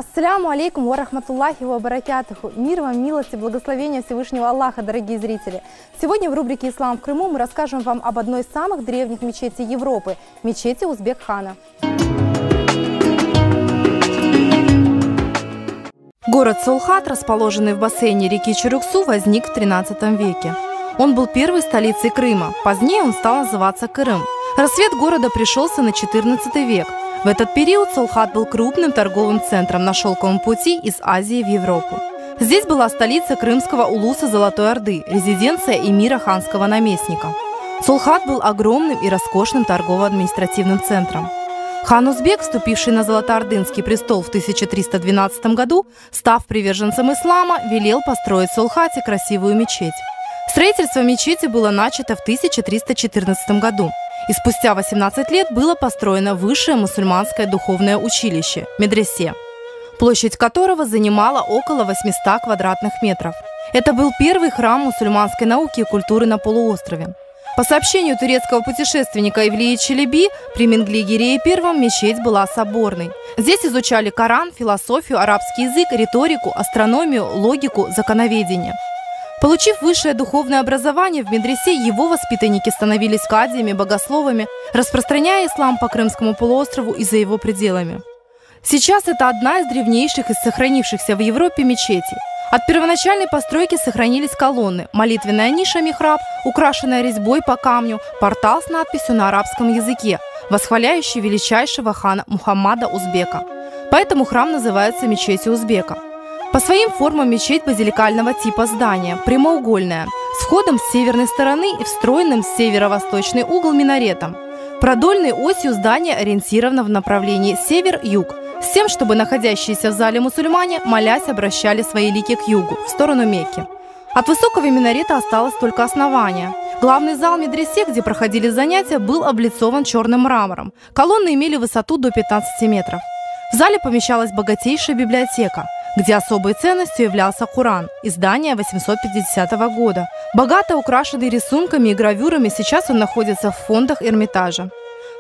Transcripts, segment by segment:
Ассаляму алейкум ва рахматуллахи ва баракатуху. Мир вам, милости, благословения Всевышнего Аллаха, дорогие зрители. Сегодня в рубрике «Ислам в Крыму» мы расскажем вам об одной из самых древних мечетей Европы – мечети Узбек-хана. Город Сулхат, расположенный в бассейне реки Чурюксу, возник в 13 веке. Он был первой столицей Крыма. Позднее он стал называться Крым. Рассвет города пришелся на 14 век. В этот период Сулхат был крупным торговым центром на шелковом пути из Азии в Европу. Здесь была столица крымского улуса Золотой Орды, резиденция эмира ханского наместника. Сулхат был огромным и роскошным торгово-административным центром. Хан Узбек, вступивший на Золотоордынский престол в 1312 году, став приверженцем ислама, велел построить в Сулхате красивую мечеть. Строительство мечети было начато в 1314 году. И спустя 18 лет было построено высшее мусульманское духовное училище – медресе, площадь которого занимала около 800 квадратных метров. Это был первый храм мусульманской науки и культуры на полуострове. По сообщению турецкого путешественника Ивлии Челеби, при Менгли-Гирее I мечеть была соборной. Здесь изучали Коран, философию, арабский язык, риторику, астрономию, логику, законоведение. Получив высшее духовное образование в медресе, его воспитанники становились кадиями, богословами, распространяя ислам по Крымскому полуострову и за его пределами. Сейчас это одна из древнейших из сохранившихся в Европе мечетей. От первоначальной постройки сохранились колонны, молитвенная ниша михраб, украшенная резьбой по камню, портал с надписью на арабском языке, восхваляющий величайшего хана Мухаммада Узбека. Поэтому храм называется мечетью Узбека. По своим формам мечеть базиликального типа здания, прямоугольная, с входом с северной стороны и встроенным в северо-восточный угол минаретом. Продольной осью здание ориентировано в направлении север-юг, с тем, чтобы находящиеся в зале мусульмане, молясь, обращали свои лики к югу, в сторону Мекки. От высокого минарета осталось только основание. Главный зал медресе, где проходили занятия, был облицован черным мрамором. Колонны имели высоту до 15 метров. В зале помещалась богатейшая библиотека, где особой ценностью являлся Коран, издание 850 года. Богато украшенный рисунками и гравюрами, сейчас он находится в фондах Эрмитажа.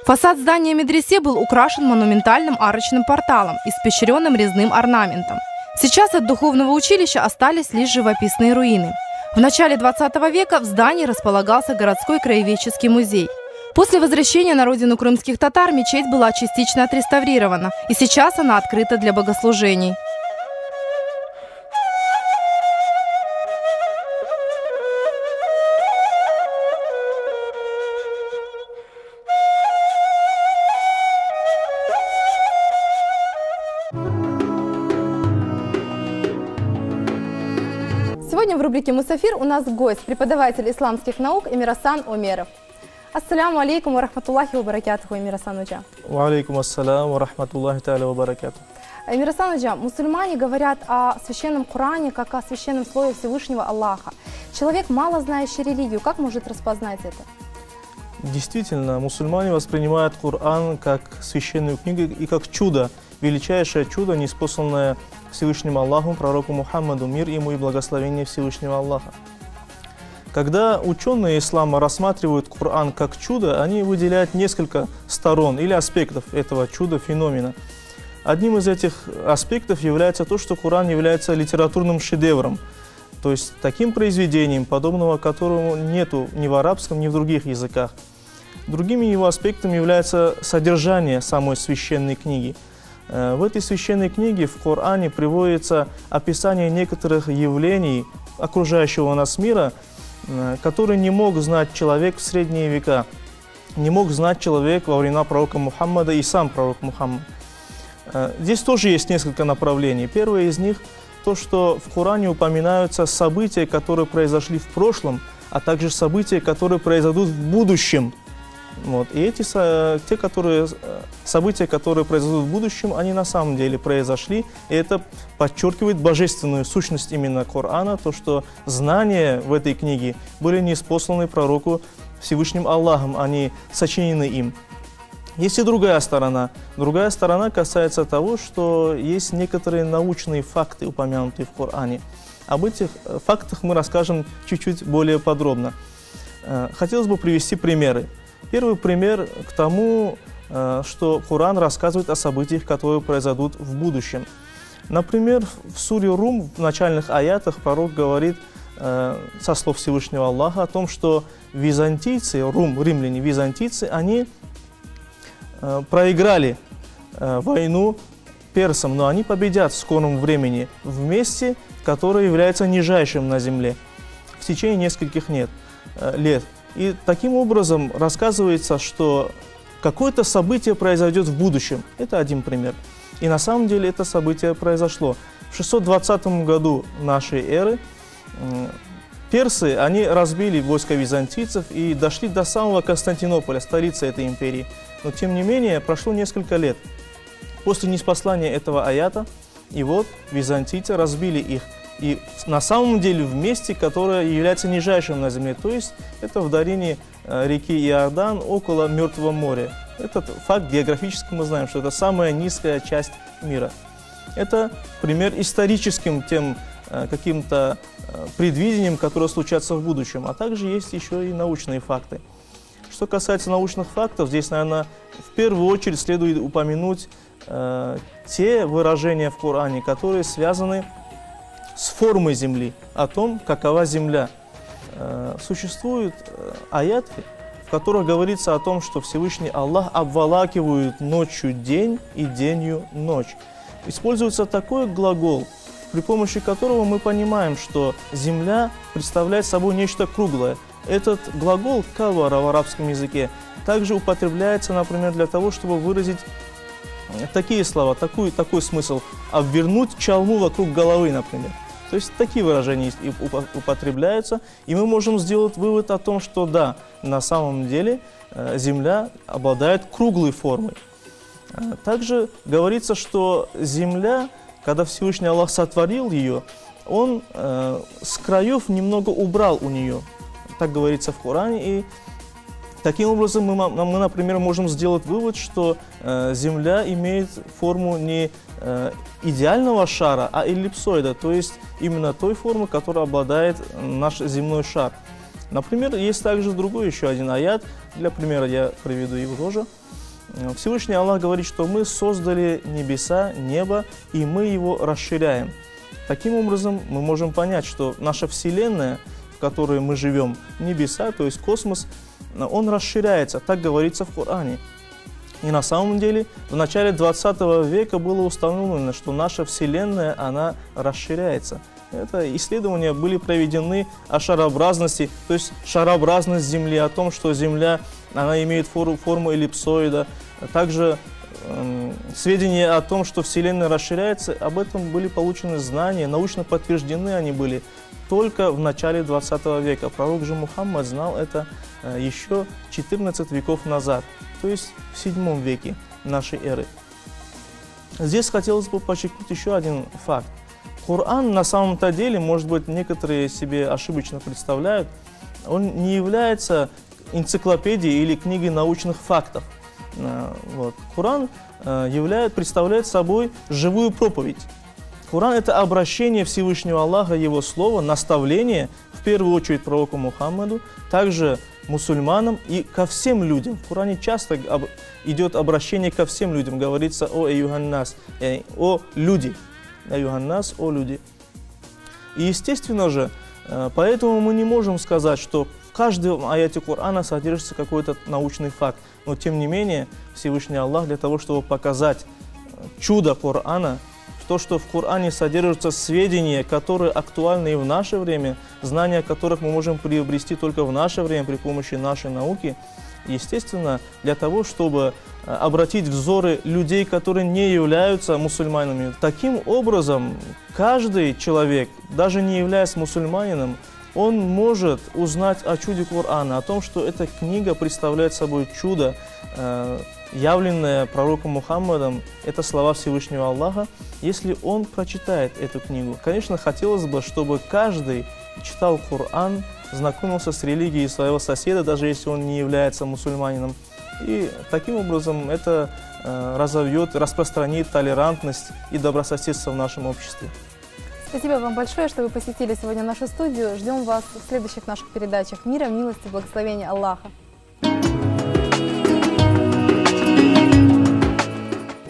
Фасад здания медресе был украшен монументальным арочным порталом, испещренным резным орнаментом. Сейчас от духовного училища остались лишь живописные руины. В начале 20 века в здании располагался городской краеведческий музей. После возвращения на родину крымских татар мечеть была частично отреставрирована, и сейчас она открыта для богослужений. Сегодня в рубрике «Мусафир» у нас гость, преподаватель исламских наук Эмирасан Омеров. Ассаляму алейкум ва рахматуллахи ва баракатуху, Эмирасан Уджа. Ва алейкум ассалям ва рахматуллахи та'аля ва баракатуху. Эмирасан Уджа, мусульмане говорят о священном Коране как о священном слове Всевышнего Аллаха. Человек, мало знающий религию, как может распознать это? Действительно, мусульмане воспринимают Коран как священную книгу и как чудо, величайшее чудо, ниспосланное Всевышним Аллахом, пророку Мухаммаду, мир ему и благословение Всевышнего Аллаха. Когда ученые ислама рассматривают Коран как чудо, они выделяют несколько сторон или аспектов этого чуда-феномена. Одним из этих аспектов является то, что Коран является литературным шедевром, то есть таким произведением, подобного которому нету ни в арабском, ни в других языках. Другими его аспектами является содержание самой священной книги. В этой священной книге, в Коране, приводится описание некоторых явлений окружающего нас мира, которые не мог знать человек в средние века, не мог знать человек во времена пророка Мухаммада и сам пророк Мухаммад. Здесь тоже есть несколько направлений. Первое из них – то, что в Коране упоминаются события, которые произошли в прошлом, а также события, которые произойдут в будущем. И эти события, которые произойдут в будущем, они на самом деле произошли. И это подчеркивает божественную сущность именно Корана, то, что знания в этой книге были ниспосланы пророку Всевышним Аллахом, они сочинены им. Есть и другая сторона. Другая сторона касается того, что есть некоторые научные факты, упомянутые в Коране. Об этих фактах мы расскажем чуть-чуть более подробно. Хотелось бы привести примеры. Первый пример к тому, что Коран рассказывает о событиях, которые произойдут в будущем. Например, в суре Рум в начальных аятах пророк говорит со слов Всевышнего Аллаха о том, что византийцы, римляне, византийцы, они проиграли войну персам, но они победят в скором времени в месте, которое является нижайшим на земле в течение нескольких лет. И таким образом рассказывается, что какое-то событие произойдет в будущем. Это один пример. И на самом деле это событие произошло. В 620 году нашей эры персы, они разбили войско византийцев и дошли до самого Константинополя, столицы этой империи. Но тем не менее прошло несколько лет. После ниспослания этого аята, и вот византийцы разбили их. И на самом деле в месте, которое является нижайшим на земле, то есть это в долине реки Иордан, около Мертвого моря. Этот факт географически мы знаем, что это самая низкая часть мира. Это пример историческим тем каким-то предвидением, которое случатся в будущем, а также есть еще и научные факты. Что касается научных фактов, здесь, наверное, в первую очередь следует упомянуть те выражения в Коране, которые связаны с формой Земли, о том, какова Земля. Существуют аяты, в которых говорится о том, что Всевышний Аллах обволакивает ночью день и денью ночь. Используется такой глагол, при помощи которого мы понимаем, что Земля представляет собой нечто круглое. Этот глагол «кавара» в арабском языке также употребляется, например, для того, чтобы выразить такие слова, такой смысл – обвернуть чалму вокруг головы, например. То есть такие выражения употребляются, и мы можем сделать вывод о том, что да, на самом деле Земля обладает круглой формой. Также говорится, что Земля, когда Всевышний Аллах сотворил ее, Он с краев немного убрал у нее. Так говорится в Коране, и таким образом мы, например, можем сделать вывод, что Земля имеет форму не идеального шара, а эллипсоида, то есть именно той формы, которой обладает наш земной шар. Например, есть также другой еще один аят, для примера я приведу его тоже. Всевышний Аллах говорит, что мы создали небеса, небо, и мы его расширяем. Таким образом, мы можем понять, что наша Вселенная, в которой мы живем, небеса, то есть космос, он расширяется, так говорится в Коране. И на самом деле в начале 20 века было установлено, что наша Вселенная, она расширяется. Это исследования были проведены о шарообразности, то есть шарообразность Земли, о том, что Земля, она имеет форму эллипсоида. Также сведения о том, что Вселенная расширяется, об этом были получены знания, научно подтверждены они были только в начале 20 века. Пророк же Мухаммад знал это еще 14 веков назад, то есть в 7 веке нашей эры. Здесь хотелось бы подчеркнуть еще один факт. Коран на самом-то деле, может быть, некоторые себе ошибочно представляют, он не является энциклопедией или книгой научных фактов. Коран представляет собой живую проповедь. Коран – это обращение Всевышнего Аллаха, Его Слова, наставление, в первую очередь, пророку Мухаммаду, также мусульманам и ко всем людям. В Коране часто идет обращение ко всем людям, говорится «О эйюханнас», «О люди», «Эйюханнас», «О люди». И естественно же, поэтому мы не можем сказать, что в каждом аяте Корана содержится какой-то научный факт. Но тем не менее, Всевышний Аллах для того, чтобы показать чудо Корана, то, что в Коране содержатся сведения, которые актуальны и в наше время, знания которых мы можем приобрести только в наше время при помощи нашей науки, естественно, для того, чтобы обратить взоры людей, которые не являются мусульманами. Таким образом, каждый человек, даже не являясь мусульманином, он может узнать о чуде Корана, о том, что эта книга представляет собой чудо, явленное пророком Мухаммадом, это слова Всевышнего Аллаха, если он прочитает эту книгу. Конечно, хотелось бы, чтобы каждый читал Коран, знакомился с религией своего соседа, даже если он не является мусульманином. И таким образом это разовьет, распространит толерантность и добрососедство в нашем обществе. Спасибо вам большое, что вы посетили сегодня нашу студию. Ждем вас в следующих наших передачах. Мира, милости, благословения Аллаха.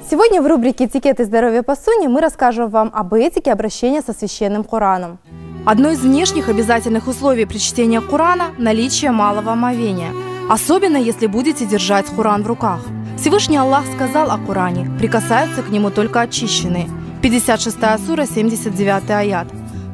Сегодня в рубрике «Этикет и здоровье по сунне» мы расскажем вам об этике обращения со священным Кораном. Одно из внешних обязательных условий при чтении Корана – наличие малого омовения, особенно если будете держать Коран в руках. Всевышний Аллах сказал о Коране: прикасаются к нему только очищенные. 56 сура, 79 аят.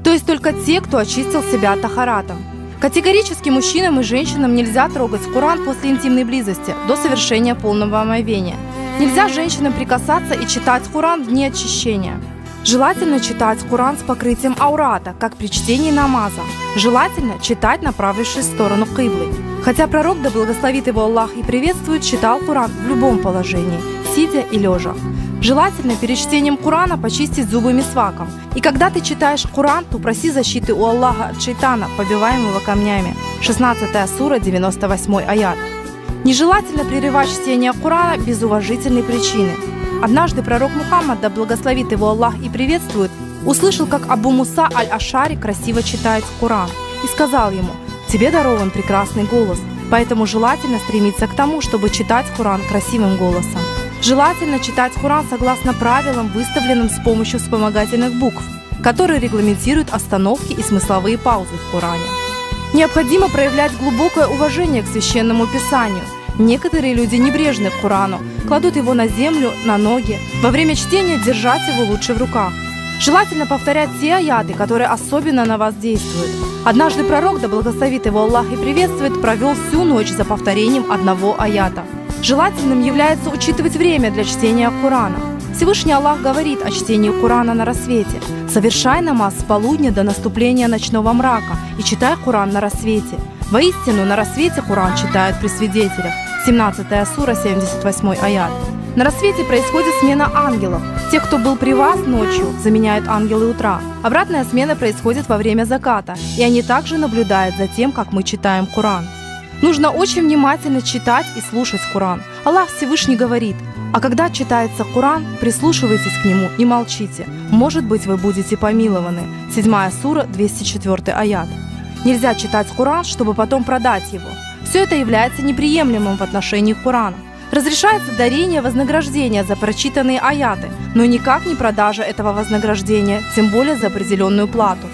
То есть только те, кто очистил себя тахаратом. Категорически мужчинам и женщинам нельзя трогать Коран после интимной близости до совершения полного омовения. Нельзя женщинам прикасаться и читать Коран вне очищения. Желательно читать Коран с покрытием аурата, как при чтении намаза. Желательно читать, направившись в сторону киблы. Хотя пророк, да благословит его Аллах и приветствует, читал Коран в любом положении, сидя и лежа. Желательно перед чтением Корана почистить зубы мисваком. И когда ты читаешь Коран, то проси защиты у Аллаха от шайтана, побиваемого камнями. 16 сура, 98 аят. Нежелательно прерывать чтение Корана без уважительной причины. Однажды пророк Мухаммад, да благословит его Аллах и приветствует, услышал, как Абу Муса аль-Ашари красиво читает Коран, и сказал ему: «Тебе дарован прекрасный голос, поэтому желательно стремиться к тому, чтобы читать Коран красивым голосом». Желательно читать Коран согласно правилам, выставленным с помощью вспомогательных букв, которые регламентируют остановки и смысловые паузы в Коране. Необходимо проявлять глубокое уважение к священному писанию. Некоторые люди небрежны к Корану, кладут его на землю, на ноги. Во время чтения держать его лучше в руках. Желательно повторять те аяты, которые особенно на вас действуют. Однажды пророк, да благословит его Аллах и приветствует, провел всю ночь за повторением одного аята. Желательным является учитывать время для чтения Корана. Всевышний Аллах говорит о чтении Корана на рассвете: «Совершай намаз с полудня до наступления ночного мрака и читай Коран на рассвете. Воистину, на рассвете Коран читают при свидетелях». 17 сура, 78 аят. На рассвете происходит смена ангелов. Те, кто был при вас ночью, заменяют ангелы утра. Обратная смена происходит во время заката, и они также наблюдают за тем, как мы читаем Коран. Нужно очень внимательно читать и слушать Коран. Аллах Всевышний говорит: «А когда читается Коран, прислушивайтесь к нему и молчите. Может быть, вы будете помилованы». 7 сура, 204 аят. Нельзя читать Коран, чтобы потом продать его. Все это является неприемлемым в отношении Корана. Разрешается дарение вознаграждения за прочитанные аяты, но никак не продажа этого вознаграждения, тем более за определенную плату.